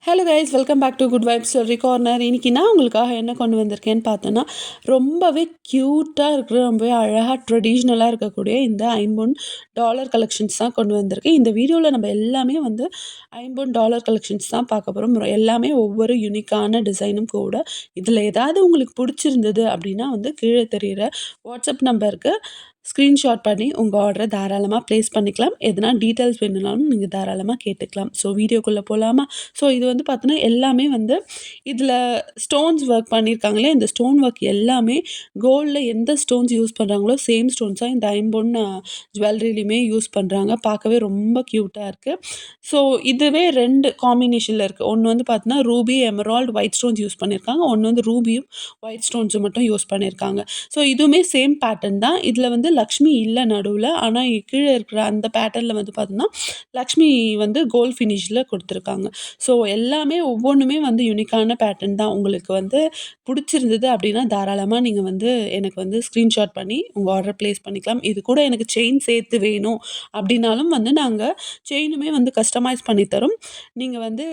Hello guys, welcome back to Good Vibes Jewellery Corner. இன்றைக்கி நான் உங்களுக்காக என்ன கொண்டு வந்திருக்கேன்னு பார்த்தோன்னா, ரொம்பவே க்யூட்டாக இருக்கிற, ரொம்பவே அழகாக ட்ரெடிஷ்னலாக இருக்கக்கூடிய இந்த ஐம்பொன் டாலர் கலெக்ஷன்ஸ் தான் கொண்டு வந்திருக்கேன். இந்த வீடியோவில் நம்ம எல்லாமே வந்து ஐம்பொன் டாலர் கலெக்ஷன்ஸ் தான் பார்க்க போகிறோம். எல்லாமே ஒவ்வொரு யூனிக்கான டிசைனும் கூட. இதில் ஏதாவது உங்களுக்கு பிடிச்சிருந்தது அப்படின்னா வந்து கீழே தெரிகிற வாட்ஸ்அப் நம்பருக்கு ஸ்க்ரீன்ஷாட் பண்ணி உங்கள் ஆர்டரை தாராளமாக ப்ளேஸ் பண்ணிக்கலாம். எதனா டீட்டெயில்ஸ் வேணும்னாலும் நீங்கள் தாராளமாக கேட்டுக்கலாம். ஸோ வீடியோக்குள்ளே போகலாமா? ஸோ இது வந்து பார்த்தோன்னா எல்லாமே வந்து இதில் ஸ்டோன்ஸ் ஒர்க் பண்ணியிருக்காங்களே, இந்த ஸ்டோன் ஒர்க் எல்லாமே கோல்டில் எந்த ஸ்டோன்ஸ் யூஸ் பண்ணுறாங்களோ சேம் ஸ்டோன்ஸாக இந்த ஐம்பொன் ஜுவல்லரிலையுமே யூஸ் பண்ணுறாங்க. பார்க்கவே ரொம்ப க்யூட்டாக இருக்குது. ஸோ இதுவே 2 காம்பினேஷனில் இருக்குது. ஒன்று வந்து பார்த்தீங்கன்னா Ruby, Emerald, white stones use பண்ணியிருக்காங்க. ஒன்று வந்து ரூபியும் ஒயிட் ஸ்டோன்ஸும் மட்டும் யூஸ் பண்ணியிருக்காங்க. ஸோ இதுவுமே சேம் பேட்டர்ன் தான். இதில் வந்து லக்ஷ்மி இல்லை நடுவில். ஆனால் கீழே இருக்கிற அந்த பேட்டர்னில் வந்து பார்த்தீங்கன்னா லக்ஷ்மி வந்து கோல்ட் ஃபினிஷில் கொடுத்துருக்காங்க. ஸோ எல்லாமே ஒவ்வொன்றுமே வந்து யூனிக்கான பேட்டர்ன் தான். உங்களுக்கு வந்து பிடிச்சிருந்தது அப்படின்னா தாராளமாக நீங்கள் வந்து எனக்கு வந்து ஸ்க்ரீன்ஷாட் பண்ணி உங்கள் ஆர்டர் ப்ளேஸ் பண்ணிக்கலாம். இது கூட எனக்கு செயின் சேர்த்து வேணும் அப்படின்னாலும் வந்து நாங்கள் செயினுமே வந்து கஸ்டமைஸ் பண்ணி தரோம். நீங்கள் வந்து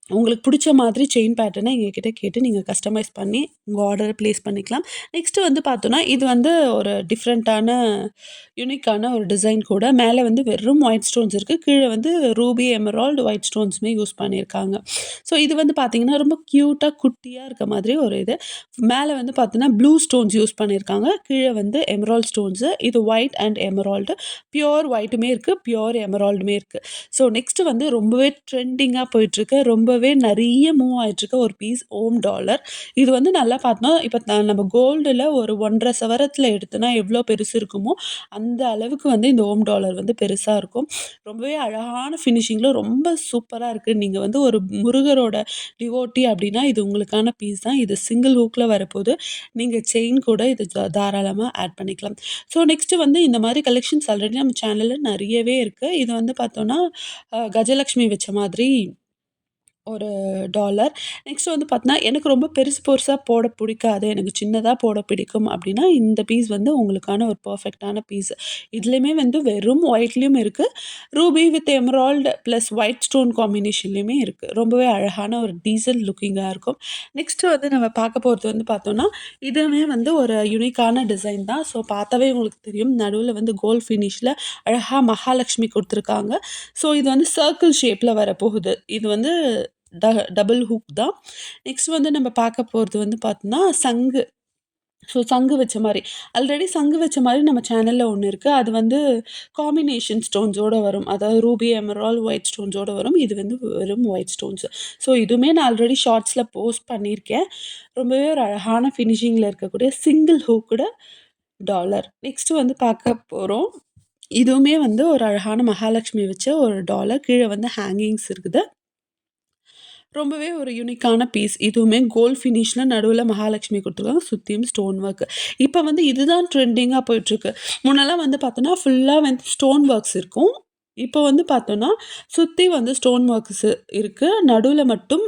உங்களுக்கு பிடிச்ச மாதிரி செயின் பேட்டர்னை எங்ககிட்ட கேட்டு நீங்கள் கஸ்டமைஸ் பண்ணி உங்கள் ஆர்டரை ப்ளேஸ் பண்ணிக்கலாம். நெக்ஸ்ட்டு வந்து பார்த்தோன்னா, இது வந்து ஒரு டிஃப்ரெண்ட்டான யூனிக்கான ஒரு டிசைன் கூட. மேலே வந்து வெறும் ஒயிட் ஸ்டோன்ஸ் இருக்குது. கீழே வந்து ரூபி, எமரால்டு, ஒயிட் ஸ்டோன்ஸுமே யூஸ் பண்ணியிருக்காங்க. ஸோ இது வந்து பார்த்தீங்கன்னா, ரொம்ப க்யூட்டாக குட்டியாக இருக்க மாதிரி ஒரு இது. மேலே வந்து பார்த்தீங்கன்னா, ப்ளூ ஸ்டோன்ஸ் யூஸ் பண்ணியிருக்காங்க. கீழே வந்து எமரால்ட் ஸ்டோன்ஸு. இது ஒயிட் அண்ட் எமரால்டு. பியூர் ஒயிட்டுமே இருக்குது, பியூர் எமரால்டுமே இருக்குது. ஸோ நெக்ஸ்ட்டு வந்து ரொம்பவே ட்ரெண்டிங்காக போயிட்டுருக்கு. ரொம்பவே நிறைய மூவ் ஆயிட்டுருக்க ஒரு பீஸ் ஓம் டாலர். இது வந்து நல்லா பார்த்தோன்னா, இப்போ நம்ம கோல்டில் ஒரு 1½ சவரத்தில் எடுத்தோன்னா எவ்வளோ பெருசு இருக்குமோ, அந்த அளவுக்கு வந்து இந்த ஓம் டாலர் வந்து பெருசா இருக்கும். ரொம்பவே அழகான ஃபினிஷிங்கில ரொம்ப சூப்பரா இருக்கு. நீங்க வந்து ஒரு முருகரோட டிவோட்டி அப்படின்னா, இது உங்களுக்கான பீஸ் தான். இது சிங்கிள் ஹூக்ல வரப்போது. நீங்க செயின் கூட இது தாராளமா ஆட் பண்ணிக்கலாம். ஸோ நெக்ஸ்ட்டு வந்து இந்த மாரி கலெக்ஷன்ஸ் ஆல்ரெடி நம்ம சேனல்ல நெறையவே இருக்கு. இது வந்து பார்த்தோன்னா, கஜலக்ஷ்மி வச்ச மாதிரி ஒரு டாலர். நெக்ஸ்ட் வந்து பார்த்தீங்கன்னா, எனக்கு ரொம்ப பெருசு பெருசா போட பிடிக்காது. எனக்கு சின்னதா போட பிடிக்கும் அப்படின்னா, இந்த பீஸ் வந்து உங்களுக்கான ஒரு பெர்ஃபெக்ட்டான பீஸ். இதுலயுமே வந்து வெறும் ஒயிட்லயும் இருக்கு. Ruby with emerald plus white stone காம்பினேஷன்லயுமே இருக்கு. ரொம்பவே அழகான ஒரு டீசன்ட் லுக்கிங்கா இருக்கும். நெக்ஸ்ட்டு வந்து நம்ம பார்க்க போறது வந்து பார்த்தோம்னா, இதுவுமே வந்து ஒரு யூனிக்கான டிசைன் தான். ஸோ பார்த்தாவே உங்களுக்கு தெரியும். நடுவுல வந்து கோல்ட் ஃபினிஷ்ல அழகா மகாலட்சுமி குடுத்துருக்காங்க. ஸோ இது வந்து சர்க்கிள் ஷேப்ல வரப்போகுது. இது வந்து ட டபுள் ஹூக் தான். நெக்ஸ்ட் வந்து நம்ம பார்க்க போறது வந்து பார்த்தோம்னா, சங்கு. ஸோ சங்கு வச்ச மாரி. ஆல்ரெடி சங்கு வச்ச மாரி நம்ம சேனல்ல ஒண்ணு இருக்கு. அது வந்து காம்பினேஷன் ஸ்டோன்ஸோட வரும். அதாவது ரூபி, எமரால்ட், ஒயிட் ஸ்டோன்ஸோட வரும். இது வந்து வெறும் ஒயிட் ஸ்டோன்ஸ். ஸோ இதுவுமே நான் ஆல்ரெடி ஷார்ட்ஸ்ல போஸ்ட் பண்ணியிருக்கேன். ரொம்பவே ஒரு அழகான ஃபினிஷிங்ல இருக்கக்கூடிய சிங்கிள் ஹூக்டு டாலர். நெக்ஸ்ட் வந்து பார்க்க போறோம். இதுவுமே வந்து ஒரு அழகான மகாலட்சுமி வச்ச ஒரு டாலர். கீழ வந்து ஹேங்கிங்ஸ் இருக்குது. ரொம்பவே ஒரு யூனிக்கான பீஸ். இதுவுமே கோல்ட் ஃபினிஷ்ல நடுவுல மகாலட்சுமி குடுத்துருக்காங்க. சுத்தியும் ஸ்டோன் ஒர்க். இப்ப வந்து இதுதான் ட்ரெண்டிங்கா போயிட்டுருக்கு. முன்னலாம் வந்து பார்த்தோன்னா, ஃபுல்லா வந்து ஸ்டோன் ஒர்க்ஸ் இருக்கும். இப்போ வந்து பார்த்தோன்னா, சுத்தி வந்து ஸ்டோன் ஒர்க்ஸ் இருக்கு. நடுவுல மட்டும்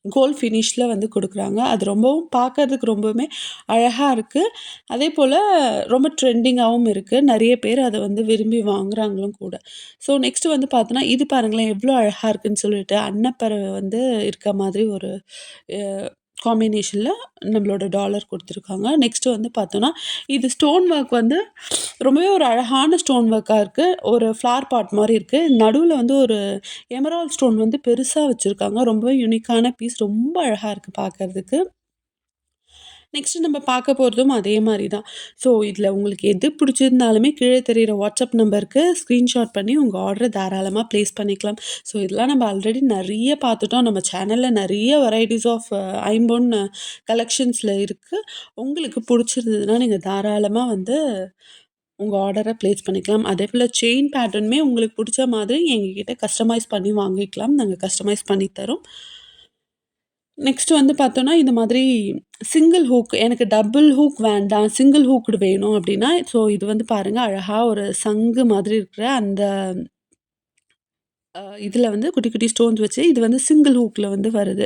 கோல்ட் ஃபினிஷ்ல வந்து குடுக்குறாங்க. அது ரொம்பவும் பார்க்கறதுக்கு ரொம்பவுமே அழகா இருக்கு. அதேபோல ரொம்ப ட்ரெண்டிங்காவும் இருக்கு. நெறைய பேர் அத வந்து விரும்பி வாங்குறாங்களும் கூட. ஸோ நெக்ஸ்ட் வந்து பார்த்தோன்னா, இது பாருங்களேன் எவ்ளோ அழகா இருக்குன்னு சொல்லிட்டு. அன்னப்பறவை வந்து இருக்க மாதிரி ஒரு அ காம்பினேஷன்ல நம்மளோட டாலர் குடுத்துருக்காங்க. நெக்ஸ்ட் வந்து பார்த்தோன்னா, இது ஸ்டோன் ஒர்க் வந்து ரொம்பவே ஒரு அழகான ஸ்டோன் ஒர்க்கா இருக்கு. ஒரு ஃப்ளவர் பாட் மாரி இருக்கு. நடுவுல வந்து ஒரு எமரால்ட் ஸ்டோன் வந்து பெருசா வச்சிருக்காங்க. ரொம்பவே யூனிக்கான பீஸ். ரொம்ப அழகா இருக்கு பார்க்கறதுக்கு. நெக்ஸ்ட் நம்ம பார்க்க போறதும் அதே மாரி தான். ஸோ இதில உங்களுக்கு எது பிடிச்சிருந்தாலுமே கீழே தெரியிற வாட்ஸ்அப் நம்பருக்கு ஸ்க்ரீன்ஷாட் பண்ணி உங்க ஆர்டர தாராளமா ப்ளேஸ் பண்ணிக்கலாம். ஸோ இதெல்லாம் நம்ம ஆல்ரெடி நெறைய பார்த்துட்டோம். நம்ம சேனல்ல நெறைய வெரைட்டிஸ் ஆஃப் ஐம்பொன் கலெக்ஷன்ஸ்ல இருக்கு. உங்களுக்கு பிடிச்சிருந்ததுன்னா நீங்க தாராளமா வந்து உங்க ஆர்டர ப்ளேஸ் பண்ணிக்கலாம். அதேபோல செயின் பேட்டர்னுமே உங்களுக்கு பிடிச்ச மாதிரி எங்ககிட்ட கஸ்டமைஸ் பண்ணி வாங்கிக்கலாம். நாங்க கஸ்டமைஸ் பண்ணி தரோம். நெக்ஸ்ட் வந்து பார்த்தோன்னா, இந்த மாதிரி சிங்கிள் ஹூக் எனக்கு டபுள் ஹூக் வேண்டாம். சிங்கிள் ஹூக்டு வேணும் அப்டின்னா, ஸோ இது வந்து பாருங்க அழகா ஒரு சங்கு மாதிரி இருக்கிற அந்த இதில வந்து குட்டி, குட்டி ஸ்டோன்ஸ் வச்சு இது வந்து சிங்கிள் ஹூக்ல வந்து வருது.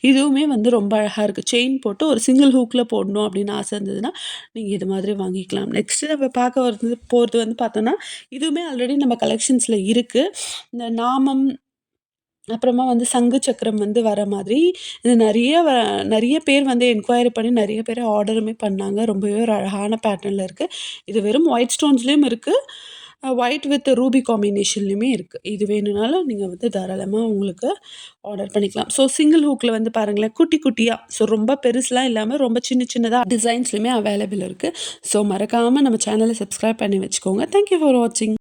இதுவுமே வந்து ரொம்ப அழகா இருக்கு. செயின் போட்டு ஒரு சிங்கிள் ஹூக்ல போடணும் அப்டின்னு ஆசை இருந்ததுன்னா, நீங்க இது மாதிரி வாங்கிக்கலாம். நெக்ஸ்ட் நம்ம பார்க்க போறது வந்து பார்த்தோன்னா, இதுவுமே ஆல்ரெடி நம்ம கலெக்ஷன்ஸ்ல இருக்கு. இந்த நாமம் அப்புறமா வந்து சங்கு சக்கரம் வந்து வர மாதிரி இது நெறைய பேர் வந்து என்கொயரி பண்ணி நெறைய பேர் ஆர்டருமே பண்ணாங்க. ரொம்பவே ஒரு அழகான பேட்டர்ன்ல இருக்கு. இது வெறும் ஒயிட் ஸ்டோன்ஸ்லயும் இருக்கு. ஒயிட் வித் ரூபி காம்பினேஷன்லயுமே இருக்கு. இது வேணும்னாலும் நீங்க வந்து தாராளமா உங்களுக்கு ஆர்டர் பண்ணிக்கலாம். ஸோ சிங்கிள் ஹூக்ல வந்து பாருங்களேன், குட்டி குட்டியா ஸோ ரொம்ப பெருசுலாம் இல்லாம ரொம்ப சின்ன சின்னதா டிசைன்ஸ்லயுமே அவைலபிள் இருக்கு. ஸோ மறக்காம நம்ம சேனல சப்ஸ்கிரைப் பண்ணி வச்சுக்கோங்க. தேங்க் யூ ஃபார் வாட்சிங்.